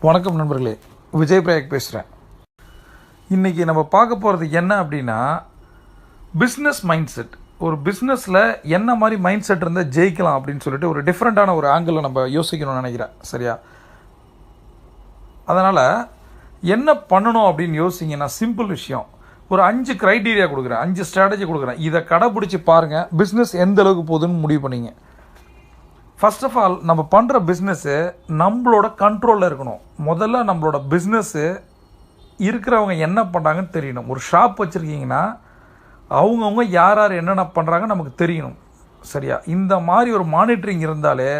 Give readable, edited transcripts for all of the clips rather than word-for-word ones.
வணக்கம் நண்பர்களே, விஜய் பிரயாக் பேசுகிறேன். இன்றைக்கி நம்ம பார்க்க போகிறது என்ன அப்படின்னா, பிஸ்னஸ் மைண்ட் செட். ஒரு பிஸ்னஸில் என்ன மாதிரி மைண்ட் செட் இருந்தால் ஜெயிக்கலாம் அப்படின்னு சொல்லிட்டு ஒரு டிஃப்ரெண்ட்டான ஒரு ஆங்கிளில் நம்ம யோசிக்கணும்னு நினைக்கிறேன். சரியா? அதனால் என்ன பண்ணணும் அப்படின்னு யோசிங்கன்னா, சிம்பிள் விஷயம். ஒரு 5 க்ரைட்டீரியா கொடுக்குறேன், 5 ஸ்ட்ராட்டஜி கொடுக்குறேன். இதை கடைப்பிடிச்சி பாருங்கள், பிஸ்னஸ் எந்த அளவுக்கு போகுதுன்னு முடிவு பண்ணிங்க. ஃபர்ஸ்ட் ஆஃப் ஆல், நம்ம பண்ணுற பிஸ்னஸ்ஸு நம்மளோட கண்ட்ரோலில் இருக்கணும். முதல்ல நம்மளோட பிஸ்னஸ்ஸு இருக்கிறவங்க என்ன பண்ணுறாங்கன்னு தெரியணும். ஒரு ஷாப் வச்சுருக்கீங்கன்னா அவங்கவுங்க யார் யார் என்னென்ன பண்ணுறாங்க நமக்கு தெரியணும். சரியா? இந்த மாதிரி ஒரு மானிட்டரிங் இருந்தாலே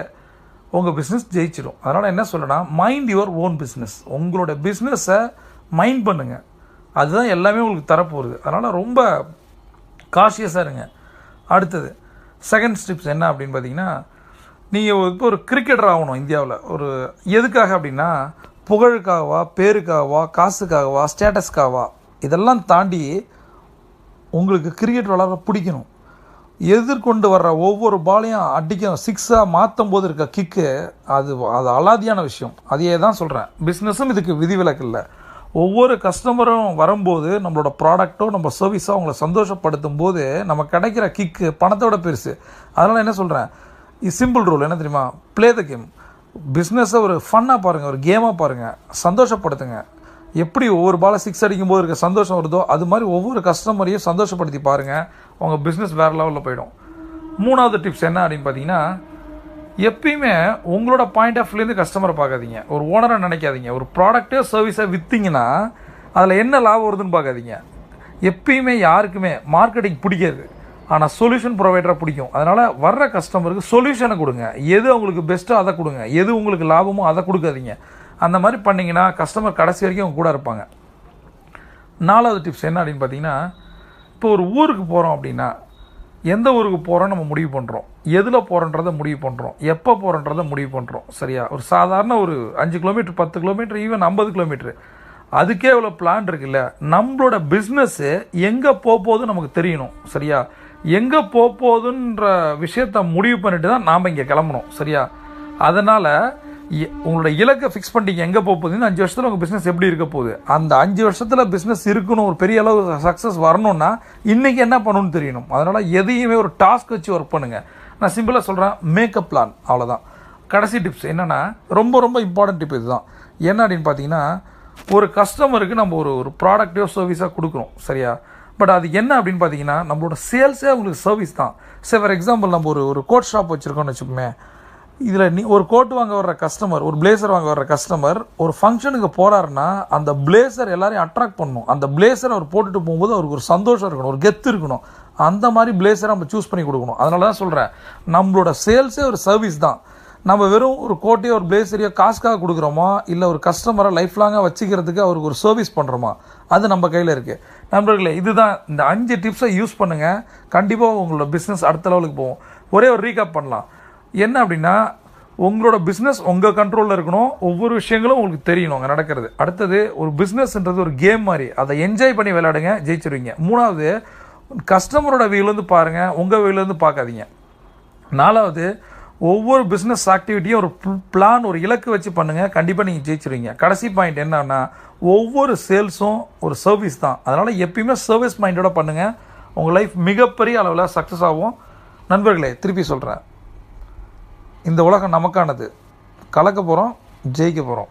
உங்கள் பிஸ்னஸ் ஜெயிச்சிடும். அதனால் என்ன சொல்லணும்னா, மைண்ட் யுவர் ஓன் பிஸ்னஸ். உங்களோட பிஸ்னஸை மைண்ட் பண்ணுங்கள். அதுதான் எல்லாமே உங்களுக்கு தரப்போகுது. அதனால் ரொம்ப காஷியஸாக இருங்க. அடுத்தது செகண்ட் ஸ்டெப்ஸ் என்ன அப்படின்னு பார்த்தீங்கன்னா, நீங்கள் இப்போ ஒரு கிரிக்கெட்டர் ஆகணும் இந்தியாவில். ஒரு எதுக்காக அப்படின்னா, புகழுக்காகவா, பேருக்காகவா, காசுக்காகவா, ஸ்டேட்டஸ்க்காகவா, இதெல்லாம் தாண்டி உங்களுக்கு கிரிக்கெட் விளாட பிடிக்கணும். எதிர்கொண்டு வர்ற ஒவ்வொரு பாலையும் அடிக்கும், சிக்ஸாக மாற்றும் போது இருக்க கிக்கு, அது அலாதியான விஷயம். அதையே தான் சொல்கிறேன். பிஸ்னஸும் இதுக்கு விதிவிலக்கு இல்லை. ஒவ்வொரு கஸ்டமரும் வரும்போது நம்மளோட ப்ராடக்ட்டோ நம்ம சர்வீஸோ அவங்கள சந்தோஷப்படுத்தும் போது நம்ம கிடைக்கிற கிக்கு பணத்தோட பெருசு. அதனால் என்ன சொல்கிறேன், இது சிம்பிள் ரூல் என்ன தெரியுமா? Play the game. பிஸ்னஸை ஒரு ஃபன்னாக பாருங்கள், ஒரு கேமாக பாருங்கள், சந்தோஷப்படுத்துங்க. எப்படி ஒவ்வொரு பாலை 6 அடிக்கும்போது இருக்க சந்தோஷம் வருதோ அது மாதிரி ஒவ்வொரு கஸ்டமரையும் சந்தோஷப்படுத்தி பாருங்கள். உங்கள் பிஸ்னஸ் வேறு லெவலில் போயிடும். 3வது டிப்ஸ் என்ன அப்படின்னு பார்த்தீங்கன்னா, எப்பயுமே உங்களோட பாயிண்ட் ஆஃப் வியூலேருந்து கஸ்டமரை பார்க்காதீங்க. ஒரு ஓனரை நினைக்காதீங்க. ஒரு ப்ராடக்ட்டே சர்வீஸை விற்றீங்கன்னா அதில் என்ன லாபம் வருதுன்னு பார்க்காதீங்க. எப்பயுமே யாருக்குமே மார்க்கெட்டிங் பிடிக்காது, ஆனால் சொல்யூஷன் ப்ரொவைடராக பிடிக்கும். அதனால் வர்ற கஸ்டமருக்கு சொல்யூஷனை கொடுங்க. எது அவங்களுக்கு பெஸ்ட்டோ அதை கொடுங்க, எது உங்களுக்கு லாபமோ அதை கொடுக்காதீங்க. அந்த மாதிரி பண்ணிங்கன்னா கஸ்டமர் கடைசி வரைக்கும் அவங்க கூட இருப்பாங்க. 4வது டிப்ஸ் என்ன அப்படின்னு பார்த்தீங்கன்னா, இப்போ ஒரு ஊருக்கு போகிறோம் அப்படின்னா, எந்த ஊருக்கு போகிறோம் நம்ம முடிவு பண்ணுறோம், எதில் போகிறோன்றதை முடிவு பண்ணுறோம், எப்போ போகிறோன்றதை முடிவு பண்ணுறோம். சரியா? ஒரு சாதாரண ஒரு 5 கிலோமீட்டர், 10 கிலோமீட்டர், ஈவன் 50 கிலோமீட்டரு, அதுக்கே இவ்வளோ பிளான் இருக்குல்ல. நம்மளோட பிஸ்னஸ்ஸு எங்கே போகுதுன்னு நமக்கு தெரியணும். சரியா? எங்கே போகுதுன்ற விஷயத்த முடிவு பண்ணிட்டு தான் நாம் இங்கே கிளம்பணும். சரியா? அதனால் உங்களோட இலக்கை ஃபிக்ஸ் பண்ணிட்டீங்க, எங்கே போகுதுன்னு. 5 வருஷத்தில் உங்கள் பிஸ்னஸ் எப்படி இருக்க போகுது, அந்த 5 வருஷத்தில் பிஸ்னஸ் இருக்கணும், ஒரு பெரிய அளவு சக்ஸஸ் வரணும்னா இன்றைக்கி என்ன பண்ணணும்னு தெரியணும். அதனால் எதையுமே ஒரு டாஸ்க் வச்சு ஒர்க் பண்ணுங்கள். நான் சிம்பிளாக சொல்கிறேன், மேக்கப் பிளான். அவ்வளோதான். கடைசி டிப்ஸ் என்னென்னா, ரொம்ப ரொம்ப இம்பார்ட்டன்ட் டிப் இதுதான். என்ன அப்படின்னு பார்த்தீங்கன்னா, ஒரு கஸ்டமருக்கு நம்ம ஒரு ப்ராடக்டையோ சர்வீஸாக கொடுக்குறோம். சரியா? பட் அது என்ன அப்படின்னு பார்த்தீங்கன்னா, நம்மளோட சேல்ஸே அவங்களுக்கு சர்வீஸ் தான். சரி, ஃபார் எக்ஸாம்பிள் நம்ம ஒரு கோட் ஷாப் வச்சுருக்கோம்னு வச்சுக்கோமே. இதில் ஒரு கோட் வாங்க வர்ற கஸ்டமர், ஒரு பிளேசர் வாங்க வர்ற கஸ்டமர் ஒரு ஃபங்க்ஷனுக்கு போகிறாருன்னா அந்த பிளேசர் எல்லாரையும் அட்ராக்ட் பண்ணணும். அந்த பிளேசர் அவர் போட்டுட்டு போகும்போது அவருக்கு ஒரு சந்தோஷம் இருக்கணும், ஒரு கெத்து இருக்கணும். அந்த மாதிரி பிளேசரை நம்ம சூஸ் பண்ணி கொடுக்கணும். அதனால தான் சொல்கிறேன், நம்மளோட சேல்ஸே ஒரு சர்வீஸ் தான். நம்ம வெறும் ஒரு கோட்டையோ ஒரு பிளேசரையோ காசுக்காக கொடுக்குறோமா, இல்லை ஒரு கஸ்டமரை லைஃப் லாங்காக வச்சுக்கிறதுக்கு அவருக்கு ஒரு சர்வீஸ் பண்ணுறோமா, அது நம்ம கையில் இருக்குது. நண்பர்களே, இதுதான் இந்த 5 டிப்ஸை யூஸ் பண்ணுங்கள். கண்டிப்பாக உங்களோட பிஸ்னஸ் அடுத்த லெவலுக்கு போகும். ஒரே ஒரு ரீகேப் பண்ணலாம். என்ன அப்படின்னா, உங்களோட பிஸ்னஸ் உங்கள் கண்ட்ரோலில் இருக்கணும். ஒவ்வொரு விஷயங்களும் உங்களுக்கு தெரியணும் அங்கே நடக்கிறது. அடுத்தது, ஒரு பிஸ்னஸ்ன்றது ஒரு கேம் மாதிரி, அதை என்ஜாய் பண்ணி விளையாடுங்க, ஜெயிச்சிருவீங்க. 3வது, கஸ்டமரோட வியூலேருந்து பாருங்கள், உங்கள் வியூலேருந்து பார்க்காதீங்க. 4வது, ஒவ்வொரு பிஸ்னஸ் ஆக்டிவிட்டியும் ஒரு பிளான், ஒரு இலக்கு வச்சு பண்ணுங்கள், கண்டிப்பாக நீங்கள் ஜெயிச்சிருவீங்க. கடைசி பாயிண்ட் என்னன்னா, ஒவ்வொரு சேல்ஸும் ஒரு சர்வீஸ் தான். அதனால் எப்பயுமே சர்வீஸ் மைண்டோட பண்ணுங்கள். உங்கள் லைஃப் மிகப்பெரிய அளவில் சக்ஸஸ் ஆகும். நண்பர்களே, திருப்பி சொல்கிறேன், இந்த உலகம் நமக்கானது. கலக்க போகிறோம், ஜெயிக்க போகிறோம்.